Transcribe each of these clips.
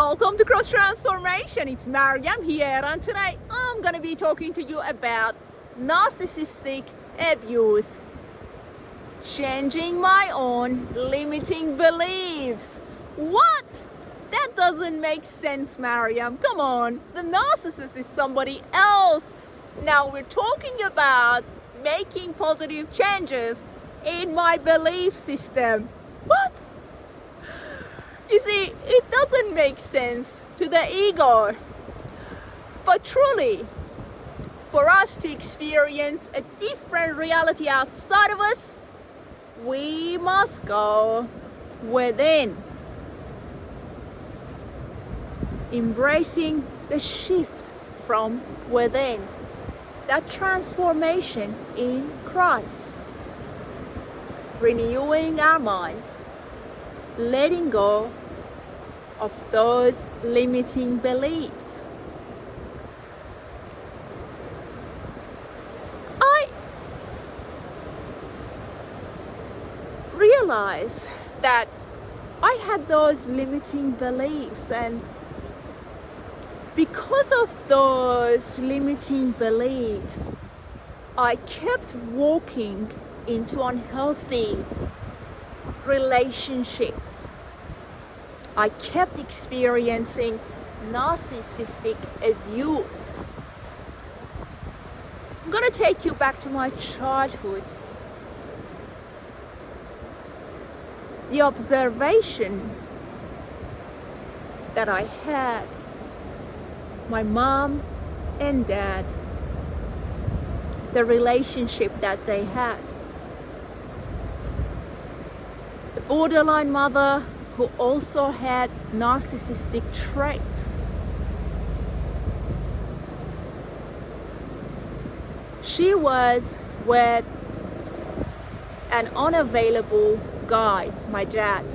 Welcome to Cross Transformation. It's Mariam here, and today I'm going to be talking to you about narcissistic abuse. Changing my own limiting beliefs. What? That doesn't make sense, Mariam. Come on. The narcissist is somebody else. Now we're talking about making positive changes in my belief system. What? You see, it doesn't make sense to the ego. But truly, for us to experience a different reality outside of us, we must go within. Embracing the shift from within. That transformation in Christ. Renewing our minds. Letting go of those limiting beliefs. I realized that I had those limiting beliefs, and because of those limiting beliefs, I kept walking into unhealthy relationships. I kept experiencing narcissistic abuse. I'm gonna take you back to my childhood. The observation that I had, my mom and dad, the relationship that they had. The borderline mother who also had narcissistic traits. She was with an unavailable guy, my dad,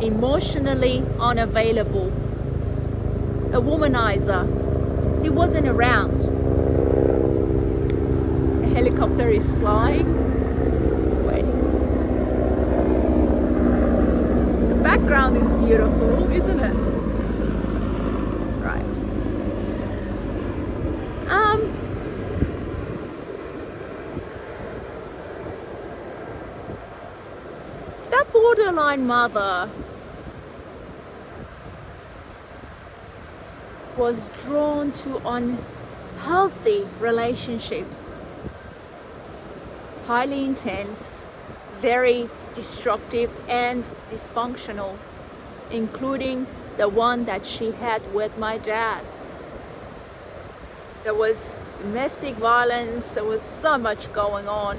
emotionally unavailable, a womanizer. He wasn't around. A helicopter is flying. Background is beautiful, isn't it? Right. That borderline mother was drawn to unhealthy relationships, highly intense, very destructive and dysfunctional, including the one that she had with my dad. There was domestic violence, there was so much going on.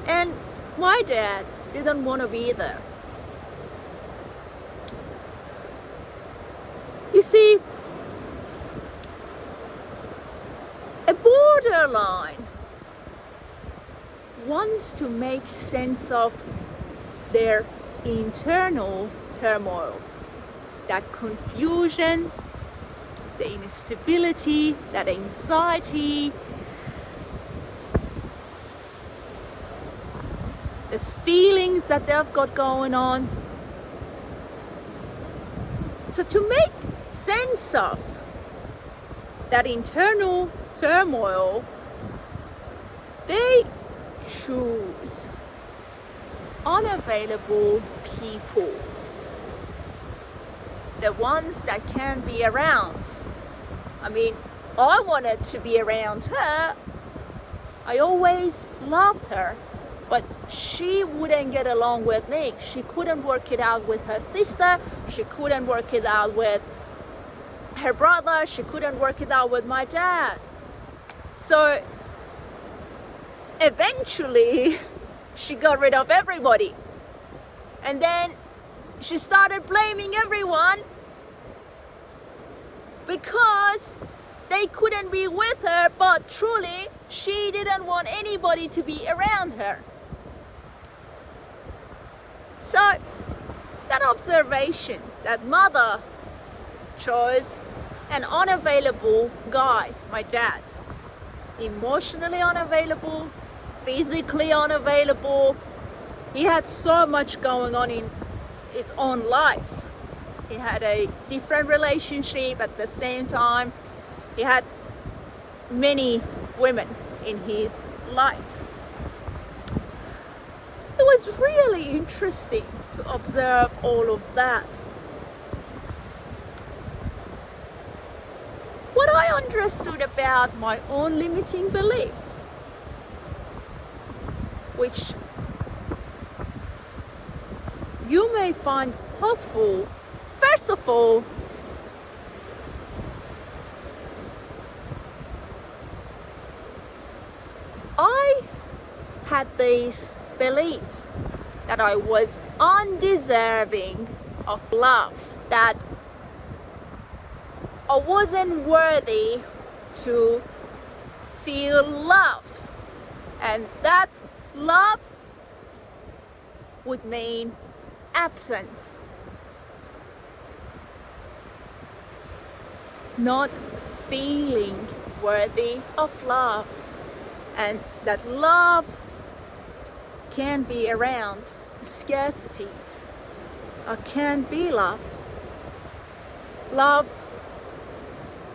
And my dad didn't want to be there. You see, a borderline wants to make sense of their internal turmoil, that confusion, the instability, that anxiety, the feelings that they've got going on. So to make sense of that internal turmoil, they choose unavailable people, the ones that can be around. I mean, I wanted to be around her. I always loved her, but she wouldn't get along with me. She couldn't work it out with her sister. She couldn't work it out with her brother. She couldn't work it out with my dad. So eventually, she got rid of everybody. And then she started blaming everyone because they couldn't be with her, but truly, she didn't want anybody to be around her. So, that observation, that mother chose an unavailable guy, my dad, emotionally unavailable, physically unavailable. He had so much going on in his own life. He had a different relationship. At the same time, he had many women in his life. It was really interesting to observe all of that. What I understood about my own limiting beliefs, which you may find helpful. First of all, I had this belief that I was undeserving of love, that I wasn't worthy to feel loved, and that love would mean absence, not feeling worthy of love, and that love can't be around scarcity. I can't be loved. Love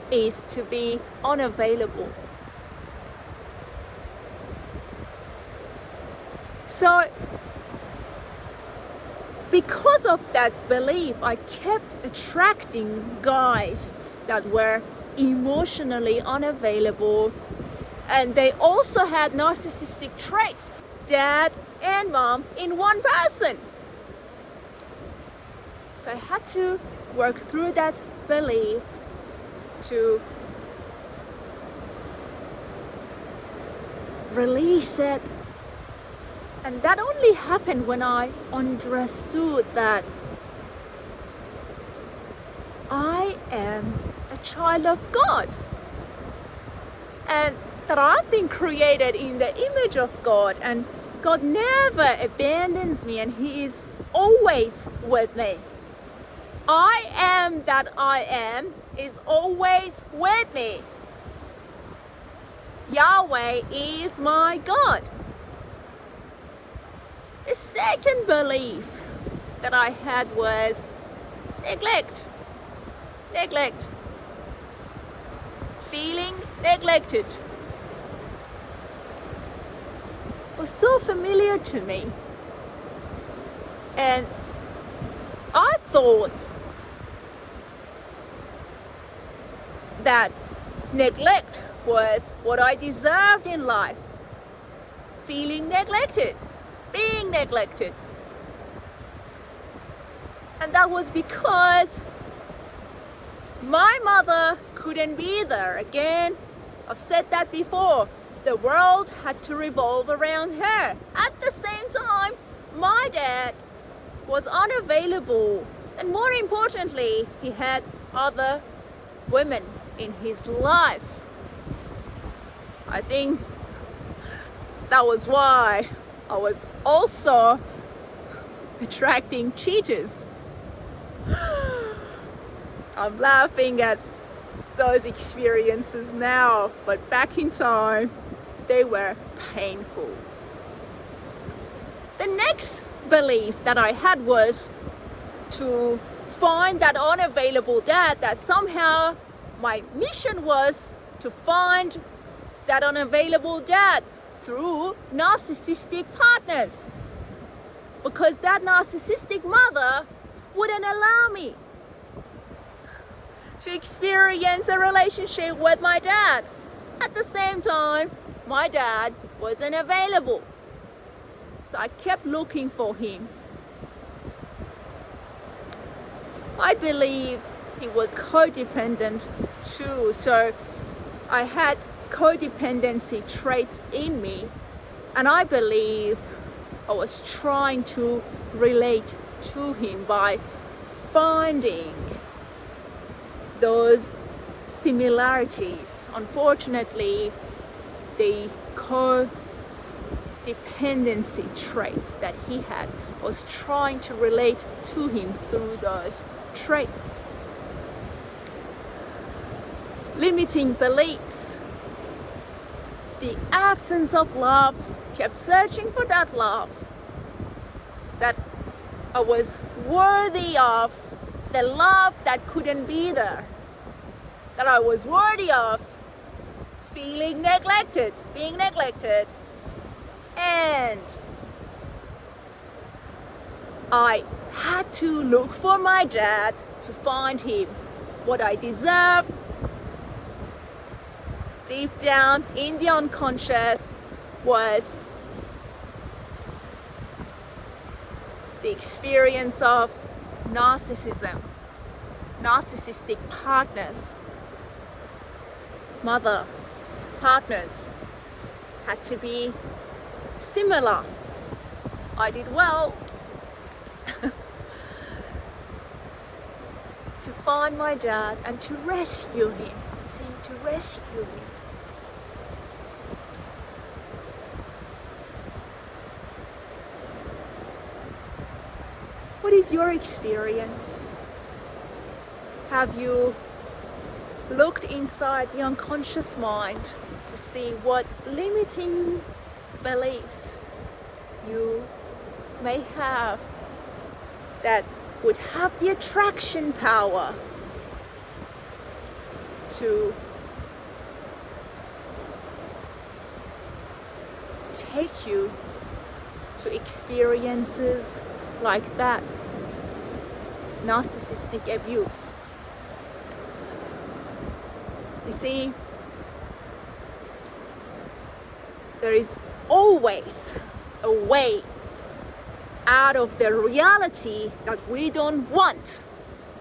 is to be unavailable. So because of that belief, I kept attracting guys that were emotionally unavailable, and they also had narcissistic traits, dad and mom in one person. So I had to work through that belief to release it. And that only happened when I understood that I am a child of God, and that I've been created in the image of God, and God never abandons me, and He is always with me. I am that I am is always with me. Yahweh is my God. The second belief that I had was neglect. Neglect. Feeling neglected was so familiar to me. And I thought that neglect was what I deserved in life. Feeling neglected. Being neglected. And that was because my mother couldn't be there. Again, I've said that before. The world had to revolve around her. At the same time, my dad was unavailable. And more importantly, he had other women in his life. I think that was why I was also attracting cheaters. I'm laughing at those experiences now, but back in time, they were painful. The next belief that I had was to find that unavailable dad, that somehow my mission was to find that unavailable dad through narcissistic partners, because that narcissistic mother wouldn't allow me to experience a relationship with my dad. At the same time, my dad wasn't available, so I kept looking for him. I believe he was codependent too, so I had codependency traits in me, and I believe I was trying to relate to him by finding those similarities. Unfortunately, the codependency traits that he had, I was trying to relate to him through those traits. Limiting beliefs. The absence of love, kept searching for that love that I was worthy of the love that couldn't be there, that I was worthy of, feeling neglected, being neglected. And I had to look for my dad to find him. What I deserved, deep down in the unconscious, was the experience of narcissism, narcissistic partners, mother partners had to be similar. I did well to find my dad and to rescue him. See, to rescue him. What is your experience? Have you looked inside the unconscious mind to see what limiting beliefs you may have that would have the attraction power to take you to experiences like that? Narcissistic abuse. You see, there is always a way out of the reality that we don't want.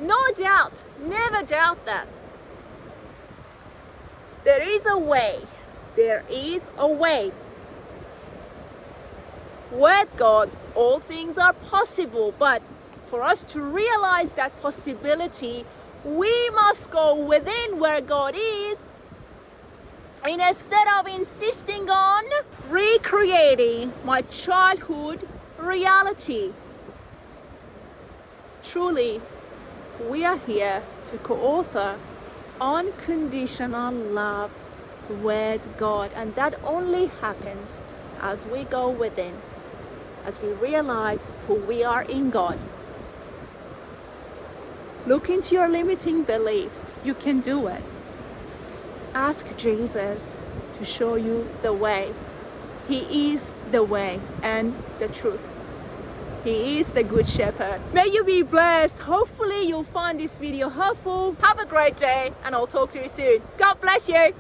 No doubt, never doubt that. There is a way. There is a way. With God, all things are possible, but for us to realize that possibility, we must go within where God is, and instead of insisting on recreating my childhood reality. Truly, we are here to co-author unconditional love with God, and that only happens as we go within, as we realize who we are in God. Look into your limiting beliefs. You can do it. Ask Jesus to show you the way. He is the way and the truth. He is the good shepherd. May you be blessed. Hopefully you'll find this video helpful. Have a great day, and I'll talk to you soon. God bless you.